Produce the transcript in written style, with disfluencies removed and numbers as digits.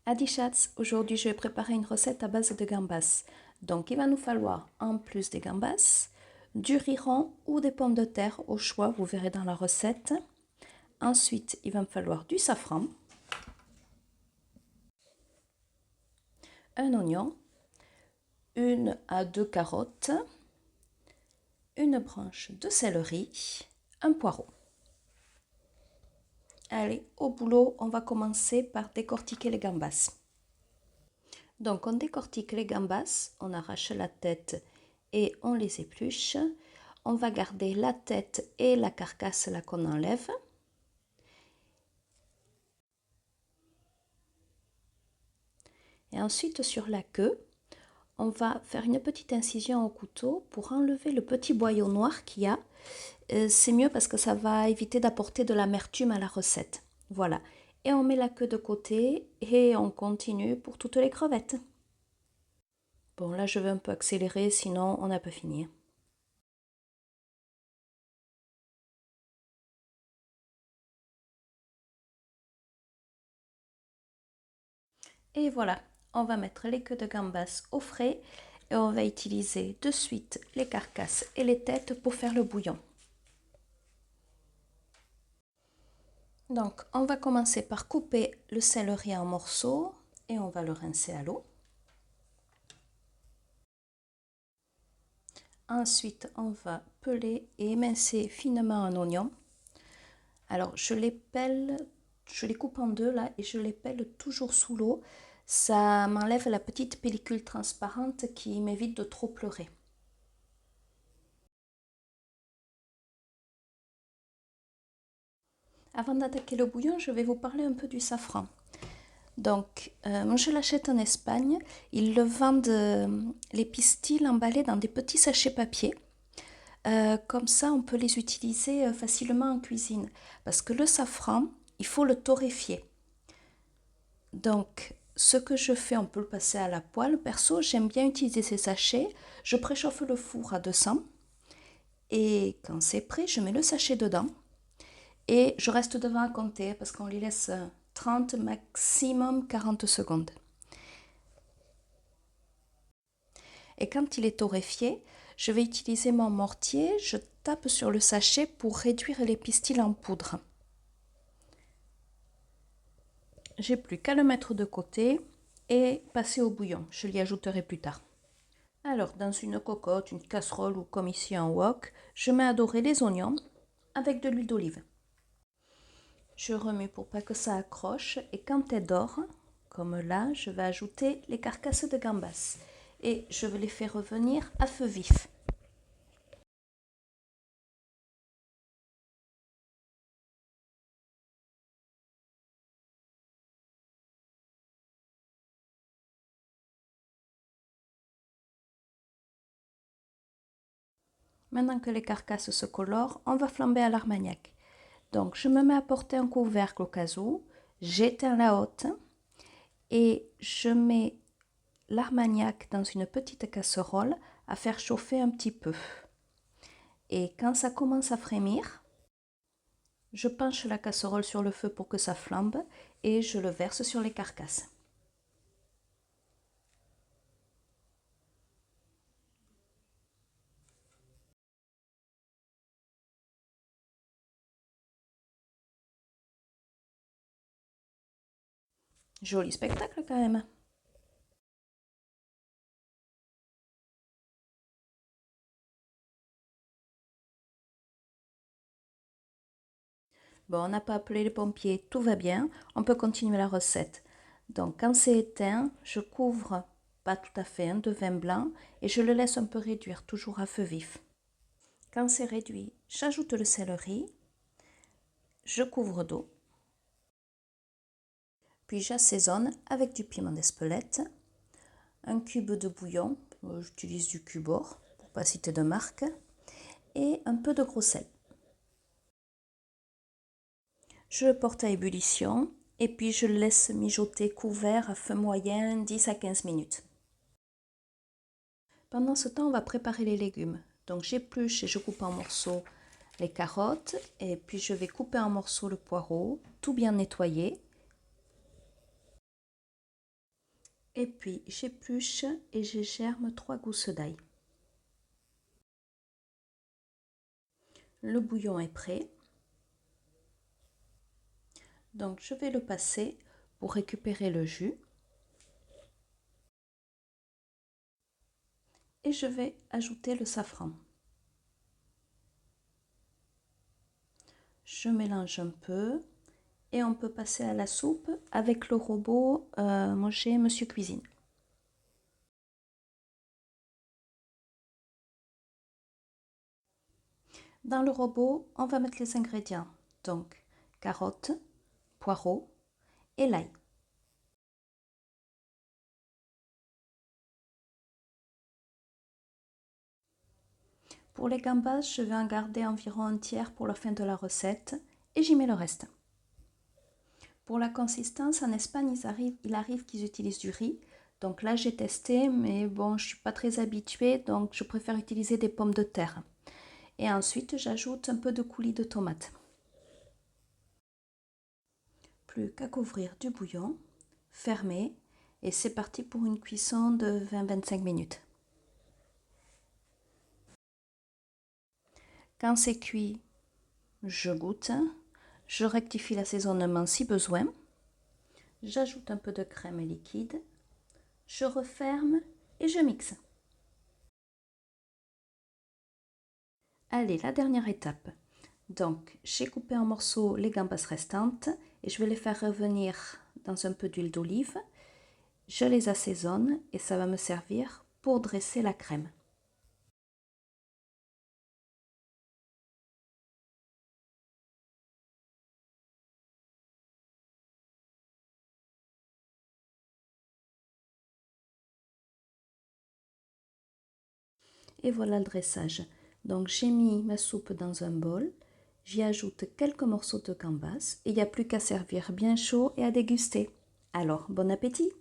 Adi Chats, aujourd'hui je vais préparer une recette à base de gambas. Donc il va nous falloir, en plus des gambas, du riz rond ou des pommes de terre au choix, vous verrez dans la recette. Ensuite, il va me falloir du safran, un oignon, 1 à 2 carottes, une branche de céleri, un poireau. Allez, au boulot, on va commencer par décortiquer les gambas. Donc on décortique les gambas, on arrache la tête et on les épluche. On va garder la tête et la carcasse là qu'on enlève. Et ensuite sur la queue, on va faire une petite incision au couteau pour enlever le petit boyau noir qu'il y a. C'est mieux parce que ça va éviter d'apporter de l'amertume à la recette. Voilà. Et on met la queue de côté et on continue pour toutes les crevettes. Bon, là je vais un peu accélérer, sinon on n'a pas fini. Et voilà, on va mettre les queues de gambas au frais et on va utiliser de suite les carcasses et les têtes pour faire le bouillon. Donc, on va commencer par couper le céleri en morceaux et on va le rincer à l'eau. Ensuite, on va peler et émincer finement un oignon. Alors, je les pèle, je les coupe en deux là et je les pèle toujours sous l'eau. Ça m'enlève la petite pellicule transparente qui m'évite de trop pleurer. Avant d'attaquer le bouillon, je vais vous parler un peu du safran. Donc, moi je l'achète en Espagne. Ils le vendent, les pistils emballés dans des petits sachets papier. Comme ça, on peut les utiliser facilement en cuisine. Parce que le safran, il faut le torréfier. Donc, ce que je fais, on peut le passer à la poêle. Perso, j'aime bien utiliser ces sachets. Je préchauffe le four à 200. Et quand c'est prêt, je mets le sachet dedans. Et je reste devant à compter parce qu'on les laisse 30, maximum 40 secondes. Et quand il est torréfié, je vais utiliser mon mortier, je tape sur le sachet pour réduire les pistils en poudre. J'ai plus qu'à le mettre de côté et passer au bouillon. Je l'y ajouterai plus tard. Alors, dans une cocotte, une casserole ou comme ici un wok, je mets à dorer les oignons avec de l'huile d'olive. Je remue pour pas que ça accroche et quand elles dort, comme là, je vais ajouter les carcasses de gambas et je vais les faire revenir à feu vif. Maintenant que les carcasses se colorent, on va flamber à l'armagnac. Donc je me mets à porter un couvercle au cas où, j'éteins la hotte et je mets l'armagnac dans une petite casserole à faire chauffer un petit peu. Et quand ça commence à frémir, je penche la casserole sur le feu pour que ça flambe et je le verse sur les carcasses. Joli spectacle quand même. Bon, on n'a pas appelé les pompiers, tout va bien, on peut continuer la recette. Donc quand c'est éteint, je couvre, pas tout à fait, de vin blanc et je le laisse un peu réduire, toujours à feu vif. Quand c'est réduit, j'ajoute le céleri, je couvre d'eau, puis j'assaisonne avec du piment d'Espelette, un cube de bouillon, j'utilise du Cubor, pour pas citer de marque, et un peu de gros sel. Je le porte à ébullition et puis je le laisse mijoter couvert à feu moyen 10 à 15 minutes. Pendant ce temps, on va préparer les légumes. Donc j'épluche et je coupe en morceaux les carottes et puis je vais couper en morceaux le poireau, tout bien nettoyé. Et puis j'épluche et je germe 3 gousses d'ail. Le bouillon est prêt. Donc je vais le passer pour récupérer le jus. Et je vais ajouter le safran. Je mélange un peu et on peut passer à la soupe avec le robot Mocher Monsieur Cuisine. Dans le robot, on va mettre les ingrédients, donc carottes, poireaux et l'ail. Pour les gambas, je vais en garder environ un tiers pour la fin de la recette et j'y mets le reste. Pour la consistance, en Espagne, il arrive qu'ils utilisent du riz. Donc là, j'ai testé, mais bon, je ne suis pas très habituée, donc je préfère utiliser des pommes de terre. Et ensuite, j'ajoute un peu de coulis de tomate. Plus qu'à couvrir du bouillon, fermer, et c'est parti pour une cuisson de 20-25 minutes. Quand c'est cuit, je goûte, je rectifie l'assaisonnement si besoin, j'ajoute un peu de crème liquide, je referme et je mixe. Allez, la dernière étape. Donc, j'ai coupé en morceaux les gambas restantes et je vais les faire revenir dans un peu d'huile d'olive. Je les assaisonne et ça va me servir pour dresser la crème. Et voilà le dressage. Donc, j'ai mis ma soupe dans un bol. J'y ajoute quelques morceaux de gambas et il n'y a plus qu'à servir bien chaud et à déguster. Alors, bon appétit!